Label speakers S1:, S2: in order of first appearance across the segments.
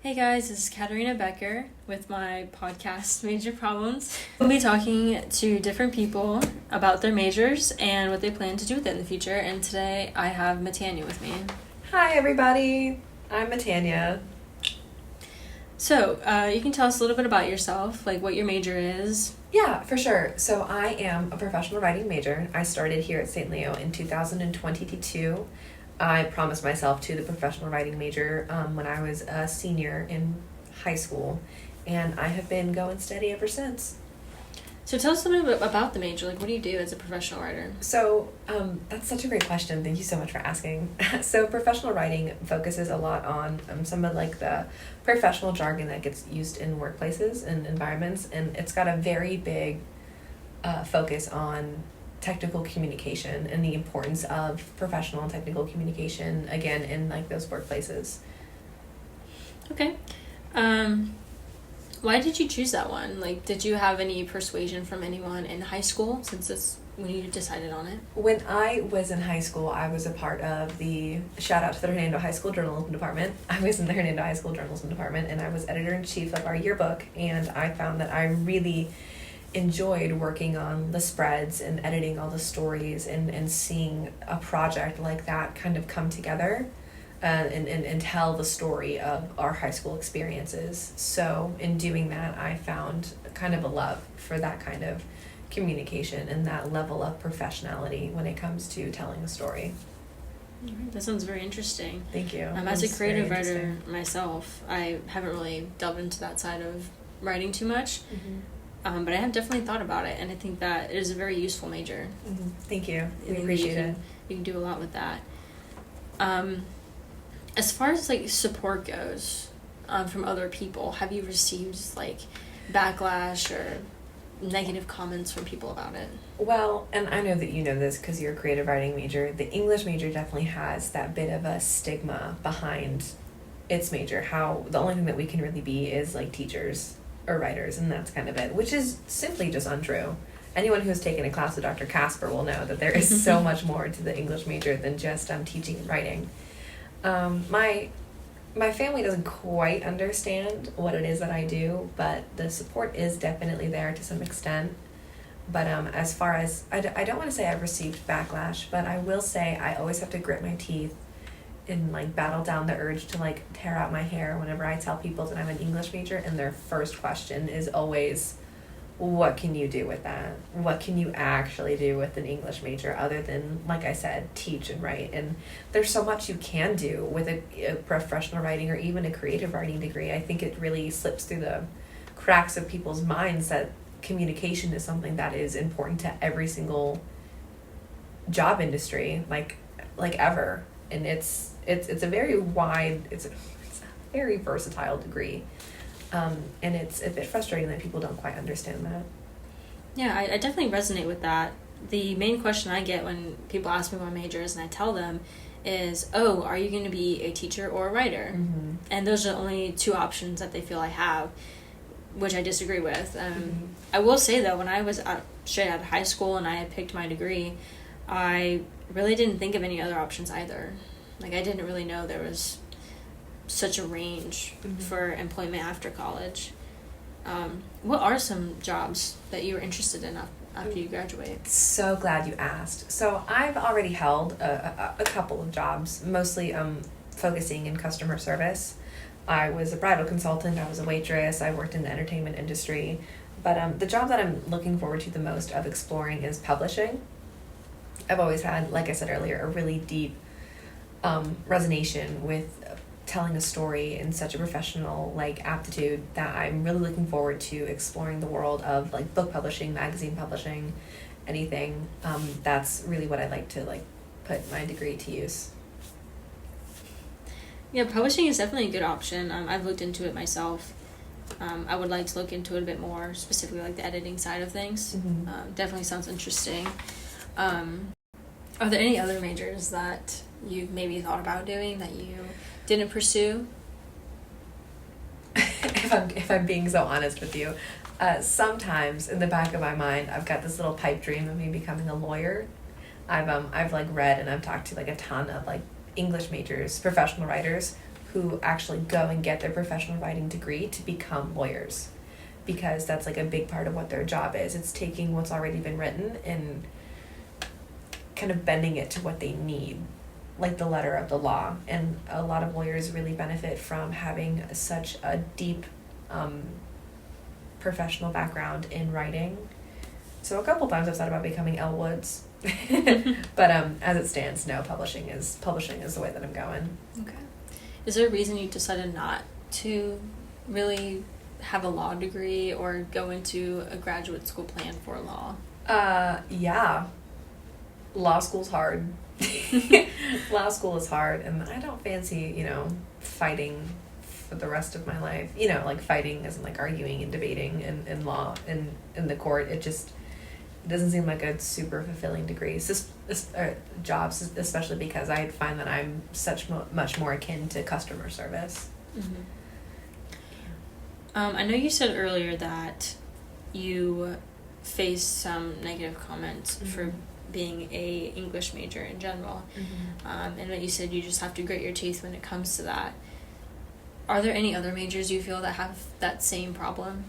S1: Hey guys, this is Katarina Becker with my podcast Major Problems. We'll be talking to different people about their majors and what they plan to do with it in the future. And today I have Matanya with me.
S2: Hi everybody, I'm Matanya.
S1: So, you can tell us a little bit about yourself, like what your major is.
S2: Yeah, for sure. So I am a professional writing major. I started here at St. Leo in 2022. I promised myself to the professional writing major when I was a senior in high school, and I have been going steady ever since.
S1: So tell us a little bit about the major. Like, what do you do as a professional writer?
S2: So that's such a great question. Thank you so much for asking. So professional writing focuses a lot on some of like the professional jargon that gets used in workplaces and environments, and it's got a very big focus on technical communication and the importance of professional and technical communication, again, in like those workplaces.
S1: Okay. Why did you choose that one? Like, did you have any persuasion from anyone in high school since it's when you decided on it?
S2: When I was in high school, I was a part of the, shout out to the Hernando High School Journalism Department. I was in the Hernando High School Journalism Department, and I was editor-in-chief of our yearbook, and I found that I really enjoyed working on the spreads and editing all the stories and seeing a project like that kind of come together. And tell the story of our high school experiences. So in doing that, I found kind of a love for that kind of communication and that level of professionality when it comes to telling a story.
S1: That sounds very interesting.
S2: Thank you.
S1: As a creative writer myself, I haven't really delved into that side of writing too much.
S2: Mm-hmm.
S1: But I have definitely thought about it, and I think that it is a very useful major.
S2: Mm-hmm. Thank you. We
S1: I
S2: appreciate it.
S1: You can do a lot with that. As far as like support goes, from other people, have you received like backlash or negative comments from people about it?
S2: Well, and I know that you know this because you're a creative writing major. The English major definitely has that bit of a stigma behind its major. How the only thing that we can really be is like teachers or writers, and that's kind of it, which is simply just untrue. Anyone who has taken a class with Dr. Casper will know that there is so much more to the English major than just teaching and writing. My family doesn't quite understand what it is that I do, but the support is definitely there to some extent. But as far as, I don't want to say I've received backlash, but I will say I always have to grit my teeth and like battle down the urge to like tear out my hair whenever I tell people that I'm an English major, and their first question is always, what can you do with that? What can you actually do with an English major other than, like I said, teach and write? And there's so much you can do with a professional writing or even a creative writing degree. I think it really slips through the cracks of people's minds that communication is something that is important to every single job industry, like ever. And it's a very wide, it's a very versatile degree. And it's a bit frustrating that people don't quite understand that.
S1: Yeah, I definitely resonate with that. The main question I get when people ask me what my major is and I tell them is, oh, are you going to be a teacher or a writer?
S2: Mm-hmm.
S1: And those are the only two options that they feel I have, which I disagree with. I will say, though, when I was straight out of high school and I had picked my degree, I really didn't think of any other options either. Like, I didn't really know there was such a range for employment after college. What are some jobs that you were interested in after you graduate?
S2: So glad you asked. So I've already held a couple of jobs, mostly focusing in customer service. I was a bridal consultant, I was a waitress, I worked in the entertainment industry. But the job that I'm looking forward to the most of exploring is publishing. I've always had, like I said earlier, a really deep resonation with telling a story in such a professional like aptitude that I'm really looking forward to exploring the world of like book publishing, magazine publishing, anything. That's really what I'd like to like put my degree to use.
S1: Yeah, publishing is definitely a good option. I've looked into it myself. I would like to look into it a bit more, specifically like the editing side of things. Definitely sounds interesting. Are there any other majors that you've maybe thought about doing that you didn't pursue?
S2: If I'm being so honest with you, sometimes in the back of my mind, I've got this little pipe dream of me becoming a lawyer. I've like read and I've talked to like a ton of like English majors, professional writers who actually go and get their professional writing degree to become lawyers, because that's like a big part of what their job is. It's taking what's already been written and kind of bending it to what they need, like the letter of the law. And a lot of lawyers really benefit from having such a deep professional background in writing. So a couple times I've thought about becoming Elle Woods. But as it stands, no, publishing is the way that I'm going.
S1: Okay. Is there a reason you decided not to really have a law degree or go into a graduate school plan for law?
S2: Yeah. Law school's hard. Law school is hard, and I don't fancy, fighting for the rest of my life. Like fighting as in like arguing and debating in law in the court. It just doesn't seem like a super fulfilling degree. Jobs, especially because I find that I'm much more akin to customer service.
S1: Mm-hmm. I know you said earlier that you faced some negative comments mm-hmm. for being a English major in general, mm-hmm. And that you said you just have to grit your teeth when it comes to that. Are there any other majors you feel that have that same problem?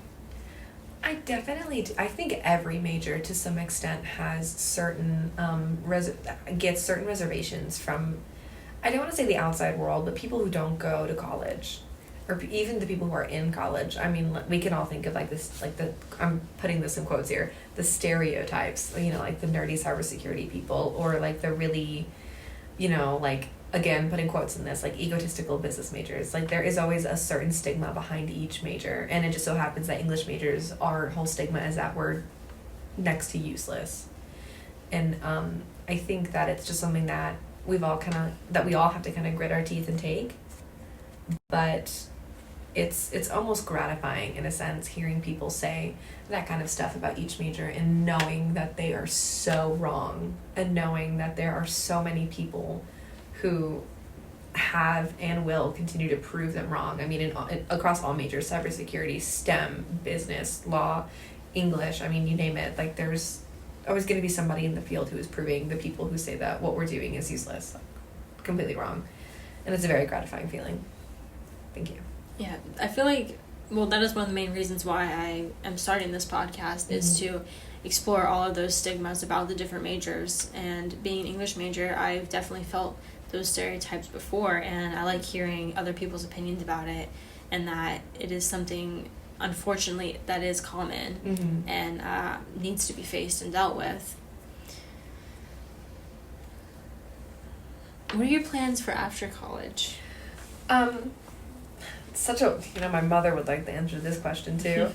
S2: I definitely do. I think every major to some extent has certain gets certain reservations from, I don't want to say the outside world, but people who don't go to college, or even the people who are in college. I mean, we can all think of like this, like I'm putting this in quotes here, the stereotypes, like the nerdy cybersecurity people, or like the really, like, again, putting quotes in this, like egotistical business majors. Like there is always a certain stigma behind each major, and it just so happens that English majors, our whole stigma is that we're next to useless. And I think that it's just something that we all have to kind of grit our teeth and take. But it's almost gratifying in a sense hearing people say that kind of stuff about each major and knowing that they are so wrong, and knowing that there are so many people who have and will continue to prove them wrong. I mean, across all majors, cybersecurity, STEM, business, law, English, I mean, you name it. Like, there's always going to be somebody in the field who is proving the people who say that what we're doing is useless completely wrong. And it's a very gratifying feeling. Thank you. Yeah,
S1: I feel like, that is one of the main reasons why I am starting this podcast, mm-hmm. is to explore all of those stigmas about the different majors. And being an English major, I've definitely felt those stereotypes before, and I like hearing other people's opinions about it, and that it is something, unfortunately, that is common, mm-hmm. and needs to be faced and dealt with. What are your plans for after college?
S2: My mother would like to answer this question too.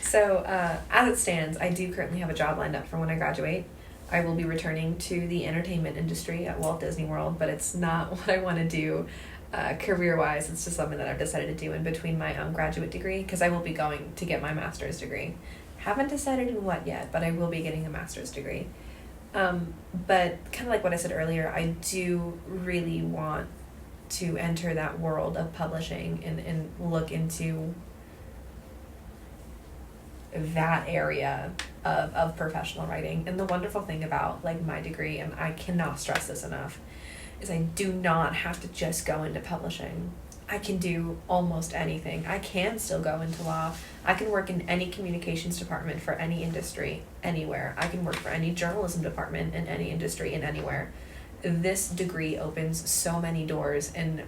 S2: So as it stands, I do currently have a job lined up for when I graduate. I will be returning to the entertainment industry at Walt Disney World, but it's not what I want to do career-wise. It's just something that I've decided to do in between my graduate degree, because I will be going to get my master's degree. Haven't decided in what yet, but I will be getting a master's degree. But kind of like what I said earlier, I do really want to enter that world of publishing and look into that area of professional writing. And the wonderful thing about like my degree, and I cannot stress this enough, is I do not have to just go into publishing. I can do almost anything. I can still go into law. I can work in any communications department for any industry, anywhere. I can work for any journalism department in any industry and anywhere. This degree opens so many doors, and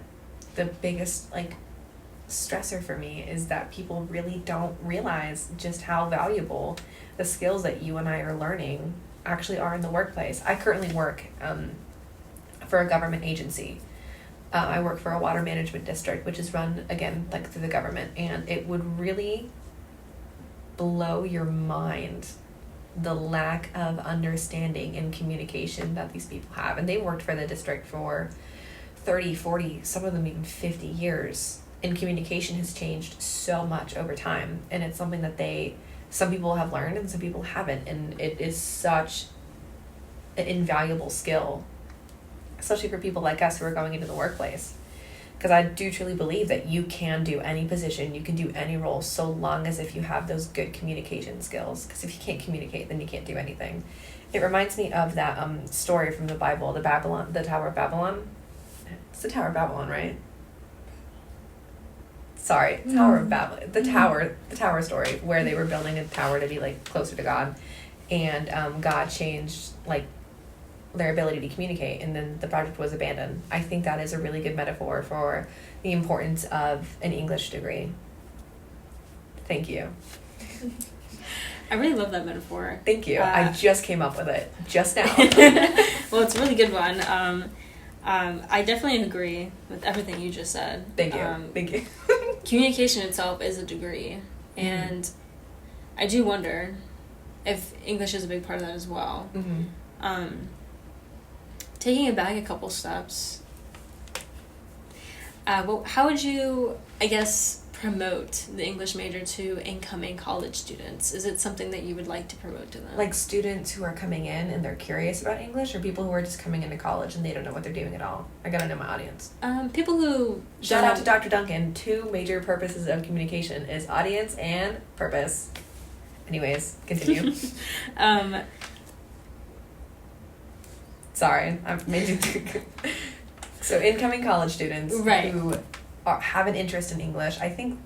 S2: the biggest stressor for me is that people really don't realize just how valuable the skills that you and I are learning actually are in the workplace. I currently work for a government agency. I work for a water management district, which is run, again, through the government, and it would really blow your mind the lack of understanding and communication that these people have. And they worked for the district for 30, 40, some of them even 50 years. And communication has changed so much over time. And it's something that some people have learned and some people haven't. And it is such an invaluable skill, especially for people like us who are going into the workplace. Because I do truly believe that you can do any position, you can do any role, so long as if you have those good communication skills. Because if you can't communicate, then you can't do anything. It reminds me of that story from the Bible, the Tower of Babylon. It's the Tower of Babylon, right? sorry, Tower of Babel, the tower story, where they were building a tower to be like closer to God, and God changed like their ability to communicate, and then the project was abandoned. I think that is a really good metaphor for the importance of an English degree. Thank you.
S1: I really love that metaphor.
S2: Thank you. I just came up with it just now.
S1: Well, it's a really good one. I definitely agree with everything you just said.
S2: Thank you. Thank you.
S1: Communication itself is a degree, and I do wonder if English is a big part of that as well. Taking it back a couple steps, well, how would you, I guess, promote the English major to incoming college students? Is it something that you would like to promote to them?
S2: Like students who are coming in and they're curious about English, or people who are just coming into college and they don't know what they're doing at all? I gotta know my audience.
S1: People who...
S2: Shout out to Dr. Duncan. 2 major purposes of communication is audience and purpose. Anyways, continue. Sorry, I've made you think. So incoming college students who have an interest in English, I think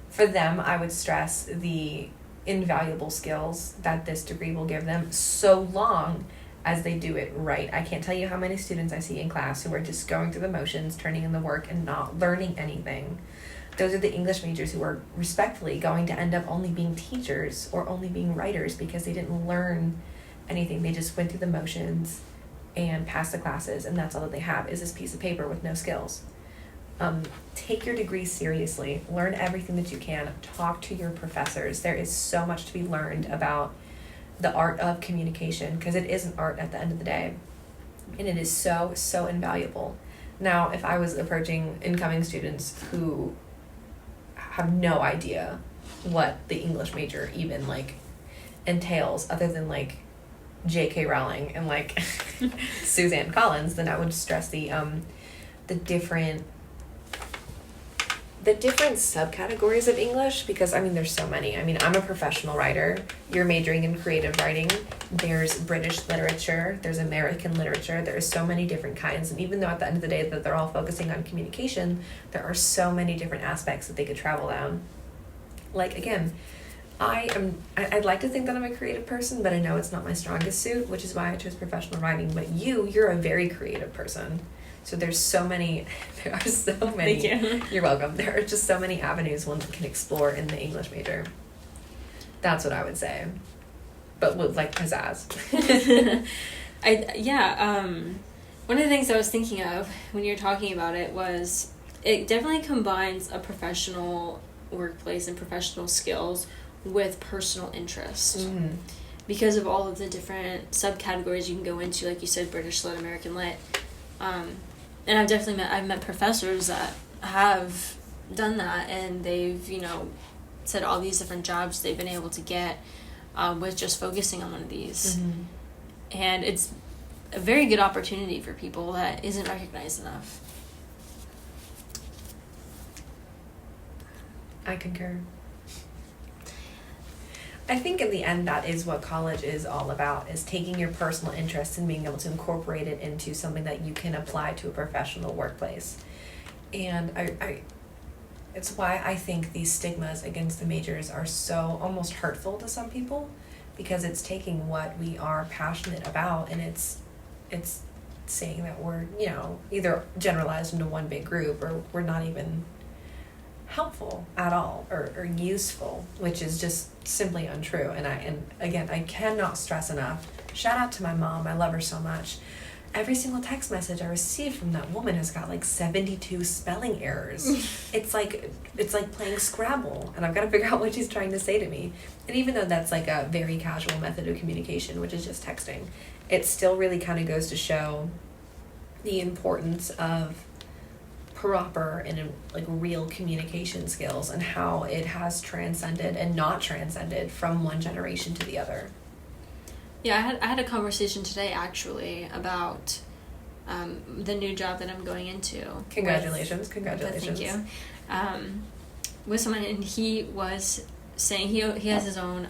S2: for them I would stress the invaluable skills that this degree will give them, so long as they do it right. I can't tell you how many students I see in class who are just going through the motions, turning in the work, and not learning anything. Those are the English majors who are respectfully going to end up only being teachers or only being writers because they didn't learn anything. They just went through the motions and passed the classes, and that's all that they have is this piece of paper with no skills. Take your degree seriously. Learn everything that you can. Talk to your professors. There is so much to be learned about the art of communication, because it is an art at the end of the day, and it is so, so invaluable. Now, if I was approaching incoming students who have no idea what the English major even like entails, other than like J.K. Rowling and like Suzanne Collins, then I would stress the different subcategories of English, because I mean there's so many. I mean, I'm a professional writer. You're majoring in creative writing. There's British literature, there's American literature. There's so many different kinds, and even though at the end of the day that they're all focusing on communication, there are so many different aspects that they could travel down. Like, again, I'd like to think that I'm a creative person, but I know it's not my strongest suit, which is why I chose professional writing. But you're a very creative person. So there are so many. Thank you. You're welcome. There are just so many avenues one can explore in the English major. That's what I would say. But with like pizzazz.
S1: One of the things I was thinking of when you were talking about it was it definitely combines a professional workplace and professional skills with personal interest, because of all of the different subcategories you can go into, like you said, British Lit, American Lit, and I've met professors that have done that, and they've said all these different jobs they've been able to get with just focusing on one of these, and it's a very good opportunity for people that isn't recognized enough.
S2: I concur. I think in the end that is what college is all about, is taking your personal interests and being able to incorporate it into something that you can apply to a professional workplace. And it's why I think these stigmas against the majors are so almost hurtful to some people, because it's taking what we are passionate about and it's saying that we're, either generalized into one big group, or we're not even helpful at all or useful, which is just simply untrue. And again, I cannot stress enough, shout out to my mom, I love her so much. Every single text message I received from that woman has got like 72 spelling errors. It's like playing Scrabble, and I've got to figure out what she's trying to say to me. And even though that's like a very casual method of communication, which is just texting, it still really kind of goes to show the importance of proper and like real communication skills, and how it has transcended and not transcended from one generation to the other.
S1: Yeah, I had a conversation today actually about the new job that I'm going into.
S2: Congratulations.
S1: Thank you. With someone, and he was saying he has his own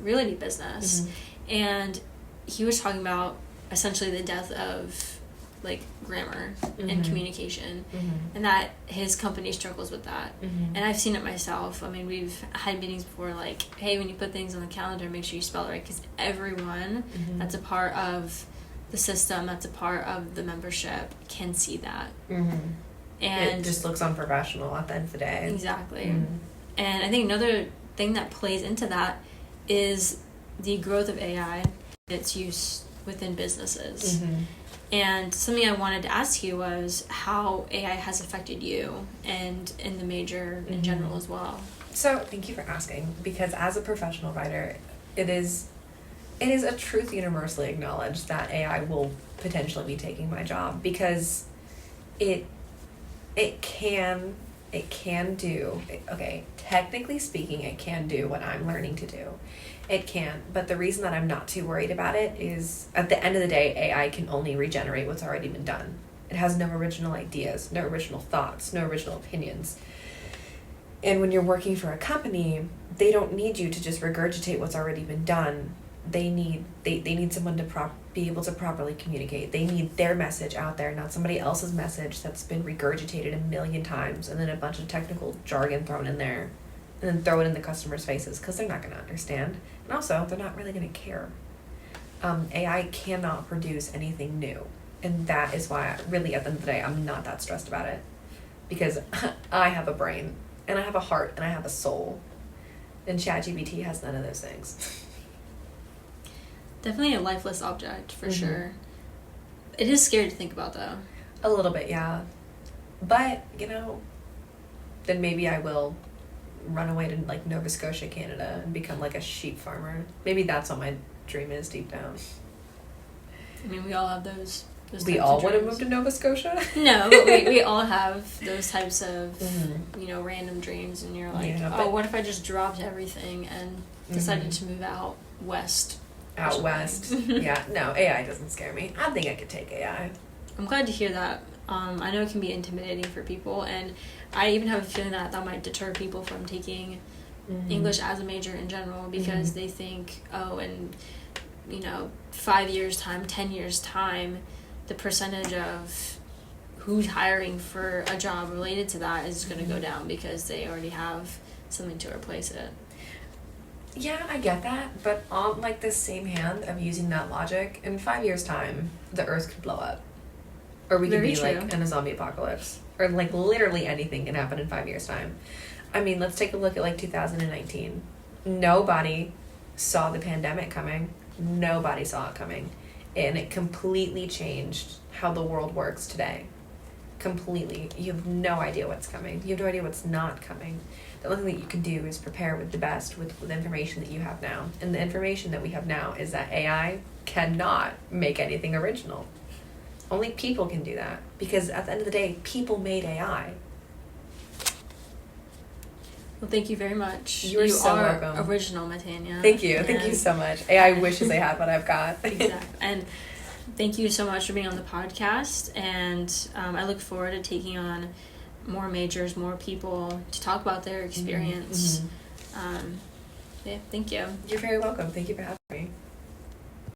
S1: realty business, and he was talking about essentially the death of like grammar
S2: Mm-hmm.
S1: and communication,
S2: Mm-hmm.
S1: and that his company struggles with that.
S2: Mm-hmm.
S1: And I've seen it myself. I mean, we've had meetings before, like, hey, when you put things on the calendar, make sure you spell it right, because everyone
S2: Mm-hmm.
S1: that's a part of the system, that's a part of the membership, can see that.
S2: Mm-hmm.
S1: And
S2: it just looks unprofessional at the end of the day.
S1: exactly.
S2: Mm-hmm.
S1: And I think another thing that plays into that is the growth of AI, its use within businesses.
S2: Mm-hmm.
S1: And something I wanted to ask you was how AI has affected you and in the major in
S2: Mm-hmm.
S1: general as well.
S2: So thank you for asking, because as a professional writer, it is a truth universally acknowledged that AI will potentially be taking my job, because it can do, okay, technically speaking, it can do what I'm learning to do. It can, but the reason that I'm not too worried about it is, at the end of the day, AI can only regenerate what's already been done. It has no original ideas, no original thoughts, no original opinions. And when you're working for a company, they don't need you to just regurgitate what's already been done. They need someone to be able to properly communicate. They need their message out there, not somebody else's message that's been regurgitated 1,000,000 times and then a bunch of technical jargon thrown in there, and then throw it in the customers' faces, because they're not going to understand. And also, they're not really going to care. AI cannot produce anything new. And that is why, really, at the end of the day, I'm not that stressed about it. Because I have a brain, and I have a heart, and I have a soul. And ChatGPT has none of those things.
S1: Definitely a lifeless object, for
S2: Mm-hmm.
S1: sure. It is scary to think about, though.
S2: A little bit, yeah. But, then maybe I will run away to, like, Nova Scotia, Canada, and become, like, a sheep farmer. Maybe that's what my dream is deep down.
S1: I mean, we all have those
S2: We
S1: types
S2: all
S1: of
S2: want to
S1: dreams.
S2: move to Nova Scotia?
S1: No, but we all have those types of,
S2: Mhm.
S1: Random dreams, and you're like,
S2: Yeah,
S1: oh,
S2: but-
S1: what if I just dropped everything and decided
S2: Mhm.
S1: to move out west?
S2: Out
S1: something.
S2: west. Yeah, no, AI doesn't scare me. I think I could take AI.
S1: I'm glad to hear that. I know it can be intimidating for people, and I even have a feeling that might deter people from taking English as a major in general, because
S2: Mhm.
S1: they think, oh, in 5 years time, 10 years time, the percentage of who's hiring for a job related to that is going to go down because they already have something to replace it.
S2: Yeah, I get that, but on like the same hand of using that logic, in 5 years' time, the Earth could blow up, or we could
S1: Very
S2: be
S1: true.
S2: like in a zombie apocalypse, or like literally anything can happen in 5 years' time. I mean, let's take a look at like 2019. Nobody saw the pandemic coming. Nobody saw it coming, and it completely changed how the world works today. Completely. You have no idea what's coming. You have no idea what's not coming. The only thing that you can do is prepare with the best with the information that you have now. And the information that we have now is that AI cannot make anything original. Only people can do that. Because at the end of the day, people made AI.
S1: Well, thank you very much.
S2: You're so
S1: are
S2: welcome.
S1: original, Matanya.
S2: Thank you. Thank you
S1: And-
S2: so much. AI wishes they had what I've got.
S1: Exactly. And thank you so much for being on the podcast. And I look forward to taking on more majors, more people to talk about their experience.
S2: Mhm.
S1: Yeah, thank you.
S2: You're very welcome. Thank you for having me.